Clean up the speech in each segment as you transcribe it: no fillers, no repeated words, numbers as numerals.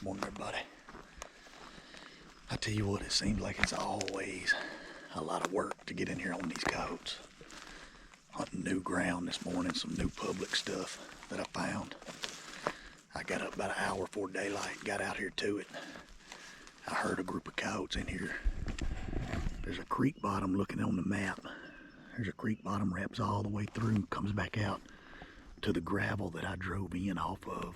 Morning, everybody. I tell you what, it seems like it's always a lot of work to get in here on these coyotes. Hunting new ground this morning, some new public stuff that I found. I got up about an hour before daylight, got out here to it. I heard a group of coyotes in here. There's a creek bottom looking on the map. There's a creek bottom wraps all the way through and comes back out to the gravel that I drove in off of.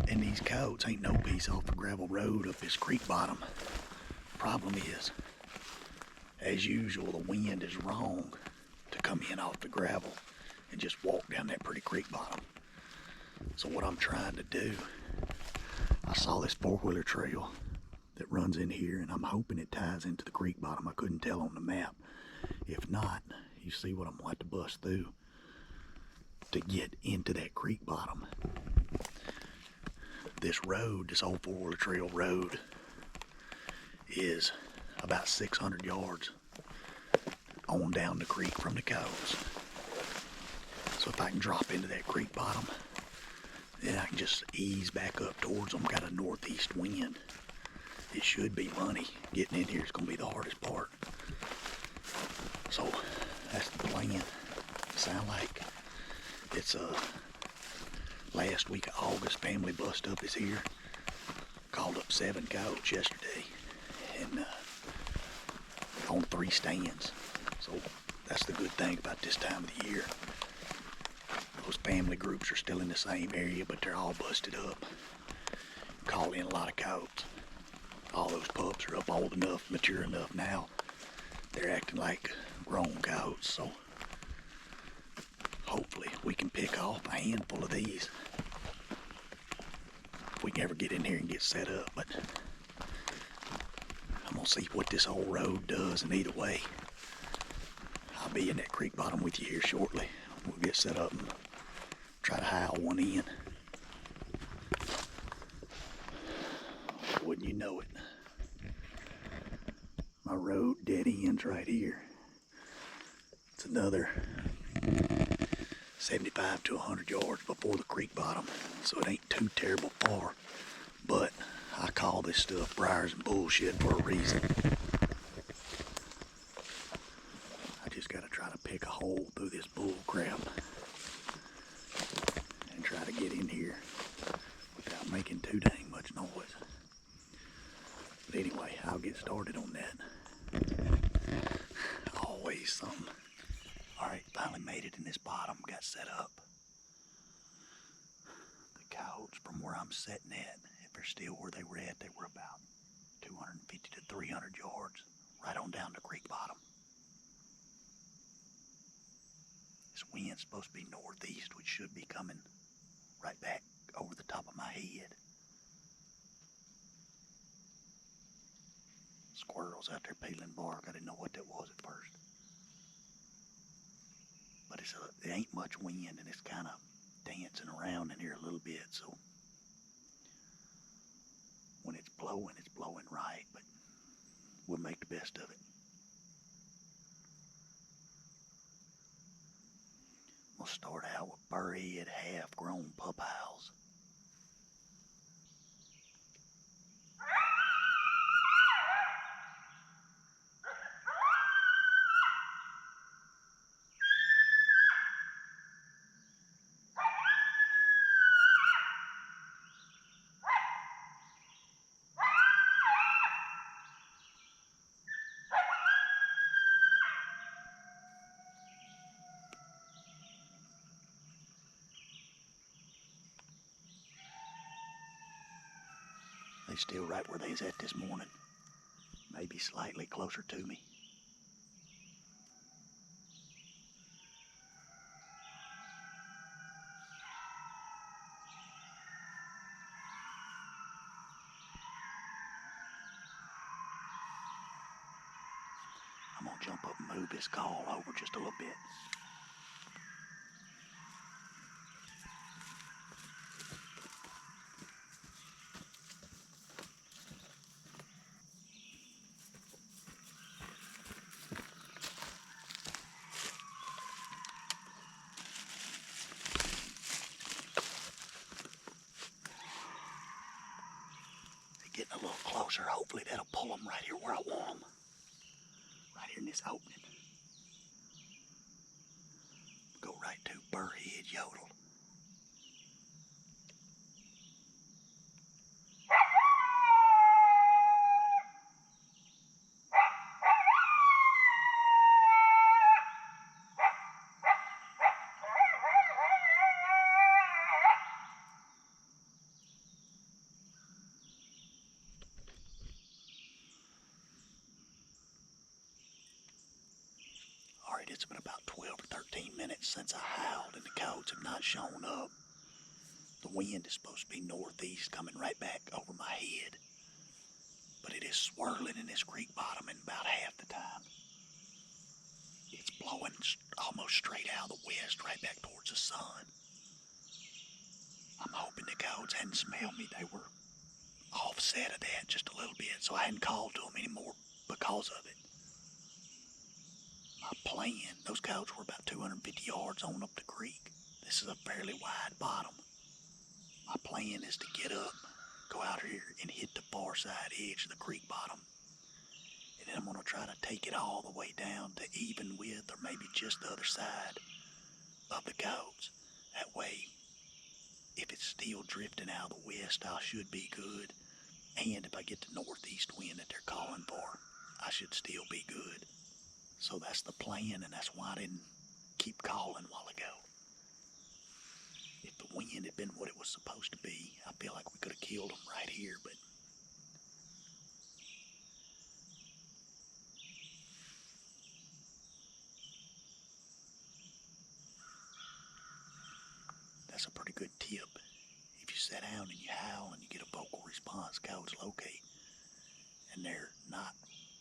And these coyotes ain't no piece off the gravel road up this creek bottom. Problem is, as usual, the wind is wrong to come in off the gravel and just walk down that pretty creek bottom. So what I'm trying to do, I saw this four-wheeler trail that runs in here, and I'm hoping it ties into the creek bottom. I couldn't tell on the map. If not, you see what I'm going to have to bust through to get into that creek bottom. This road, this old four-wheeler trail road, is about 600 yards on down the creek from the coyotes. So if I can drop into that creek bottom, then I can just ease back up towards them. Got a northeast wind. It should be money. Getting in here is going to be the hardest part. So that's the plan. Sound like it's last week of August. Family bust up is here. Called up 7 coyotes yesterday, and on 3 stands. So that's the good thing about this time of the year. Those family groups are still in the same area, but they're all busted up. Call in a lot of coyotes. All those pups are up old enough, mature enough now. They're acting like grown coyotes, so hopefully we can pick off a handful of these if we can ever get in here and get set up. But I'm gonna see what this old road does, and either way, I'll be in that creek bottom with you here shortly. We'll get set up and try to haul one in. Wouldn't you know it, my road dead ends right here. It's another 75 to 100 yards before the creek bottom, so it ain't too terrible far. But I call this stuff briars and bullshit for a reason. I just gotta try to pick a hole through this bull crap and try to get in here without making too dang much noise. But anyway, I'll get started on that. Always something. Alright, finally made it in this bottom, got set up. The coyotes from where I'm sitting at, if they're still where they were at, they were about 250 to 300 yards, right on down the creek bottom. This wind's supposed to be northeast, which should be coming right back over the top of my head. Squirrels out there peeling bark. I didn't know what that was at first. But it ain't much wind, and it's kind of dancing around in here a little bit, so when it's blowing right, but we'll make the best of it. We'll start out with buried, half-grown pup owls. They still right where they was at this morning. Maybe slightly closer to me. I'm gonna jump up and move this call over just a little bit. a little closer. Hopefully that'll pull them right here where I want them. Right here in this opening. Go right to Burrhead Yodel. Alright, it's been about 12 or 13 minutes since I howled and the coyotes have not shown up. The wind is supposed to be northeast coming right back over my head. But it is swirling in this creek bottom in about half the time. It's blowing almost straight out of the west right back towards the sun. I'm hoping the coyotes hadn't smelled me. They were offset of that just a little bit, so I hadn't called to them anymore because of it. My plan, those coyotes were about 250 yards on up the creek. This is a fairly wide bottom. My plan is to get up, go out here and hit the far side edge of the creek bottom. And then I'm going to try to take it all the way down to even with or maybe just the other side of the coyotes. That way, if it's still drifting out of the west, I should be good. And if I get the northeast wind that they're calling for, I should still be good. So that's the plan, and that's why I didn't keep calling a while ago. If the wind had been what it was supposed to be, I feel like we could have killed them right here, but that's a pretty good tip. If you sit down and you howl and you get a vocal response, coyotes locate, and they're not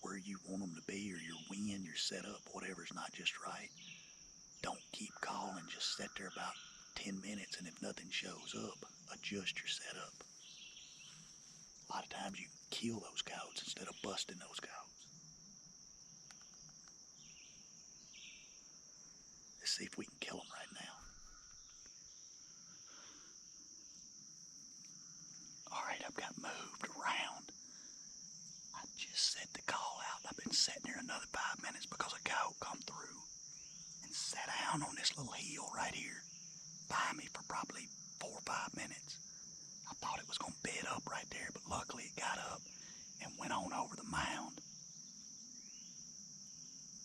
where you want them to be, or your wind, your setup, whatever's not just right, don't keep calling. Just sit there about 10 minutes, and if nothing shows up, adjust your setup. A lot of times you kill those coyotes instead of busting those coyotes. Let's see if we can kill them right now. Alright, I've got moved around. I just set the call out. I've been sitting there another 5 minutes because a coyote come through and sat down on this little hill right here by me for probably 4 or 5 minutes. I thought it was going to bed up right there, but luckily it got up and went on over the mound.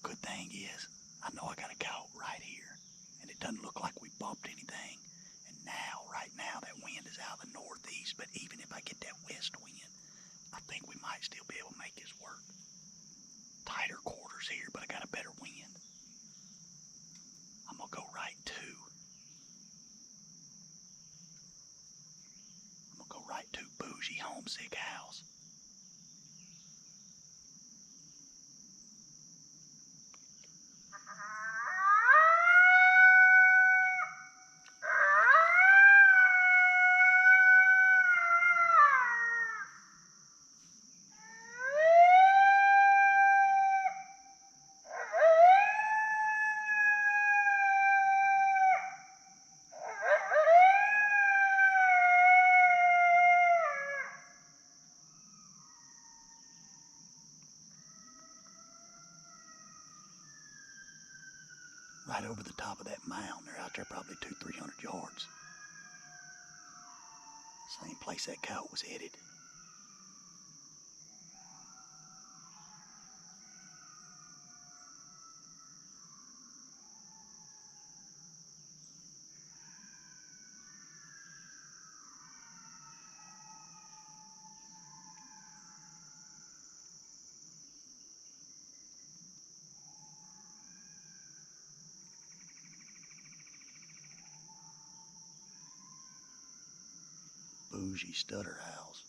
Good thing is, I know I got a coyote right here, and it doesn't look like we bumped anything. And now, right now, that wind is out of the northeast, but even if I get that west wind, I think we might still be able to make this work. Tighter quarters here, but I got a better wind. I'm going to go right to. I'm going to go right to Bougie Homesick House. Right over the top of that mound. They're out there probably 200-300 yards. Same place that coyote was headed. Bougie Stutter House.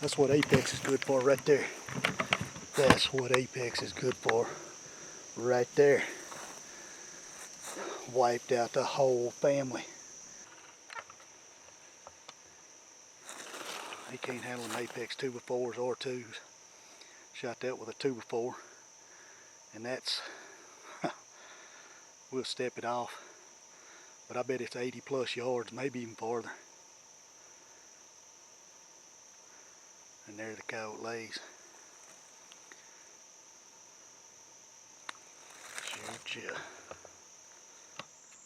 That's what Apex is good for right there. That's what Apex is good for right there. Wiped out the whole family. He can't handle an Apex 2x4s or 2s. Shot that with a 2x4, and that's, we'll step it off, but I bet it's 80 plus yards, maybe even farther. And there the coyote lays. Shoot ya.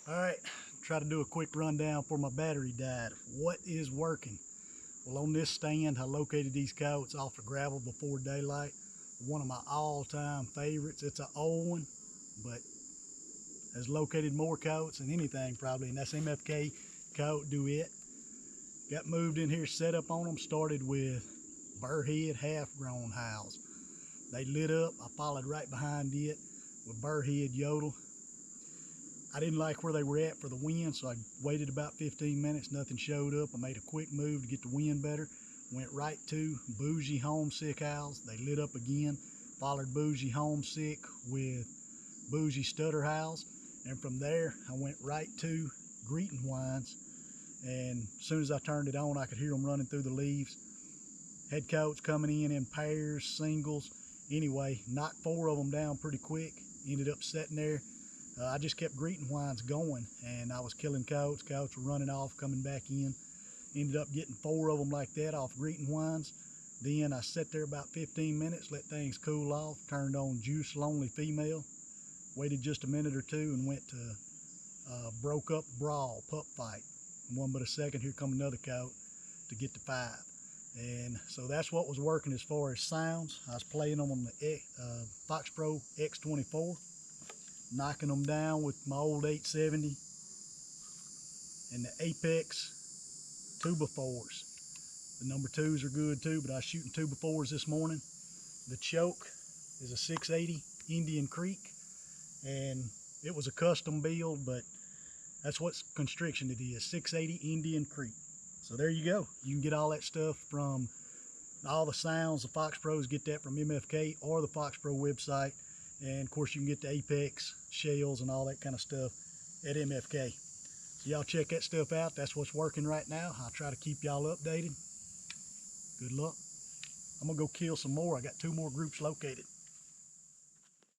Alright, try to do a quick rundown for my battery died. What is working? Well, on this stand, I located these coyotes off the gravel before daylight. One of my all-time favorites. It's an old one, but has located more coyotes than anything probably, and that's MFK Coyote Duet. Got moved in here, set up on them, started with burrhead half-grown howls. They lit up, I followed right behind it with burrhead yodel. I didn't like where they were at for the wind, so I waited about 15 minutes, nothing showed up. I made a quick move to get the wind better. Went right to bougie homesick howls. They lit up again, followed bougie homesick with bougie stutter howls. And from there, I went right to greeting whines. And as soon as I turned it on, I could hear them running through the leaves. Had coyotes coming in pairs, singles. Anyway, knocked 4 of them down pretty quick. Ended up sitting there. I just kept greeting whines going, and I was killing coyotes. Coyotes were running off, coming back in. Ended up getting 4 of them like that off greeting whines. Then I sat there about 15 minutes, let things cool off, turned on Juice Lonely Female, waited just a minute or two, and went to Broke Up Brawl, pup fight. In one but a second, here come another coyote to get to 5. And so that's what was working as far as sounds. I was playing them on the Fox Pro X24, knocking them down with my old 870 and the Apex 2x4s. The number 2s are good too, but I was shooting 2x4s this morning. The choke is a 680 Indian Creek, and it was a custom build, but that's what constriction it is, 680 Indian Creek. So there you go. You can get all that stuff from all the sounds. The Fox Pros, get that from MFK or the Fox Pro website. And of course you can get the Apex shells and all that kind of stuff at MFK. So y'all check that stuff out. That's what's working right now. I'll try to keep y'all updated. Good luck. I'm gonna go kill some more. I got 2 more groups located.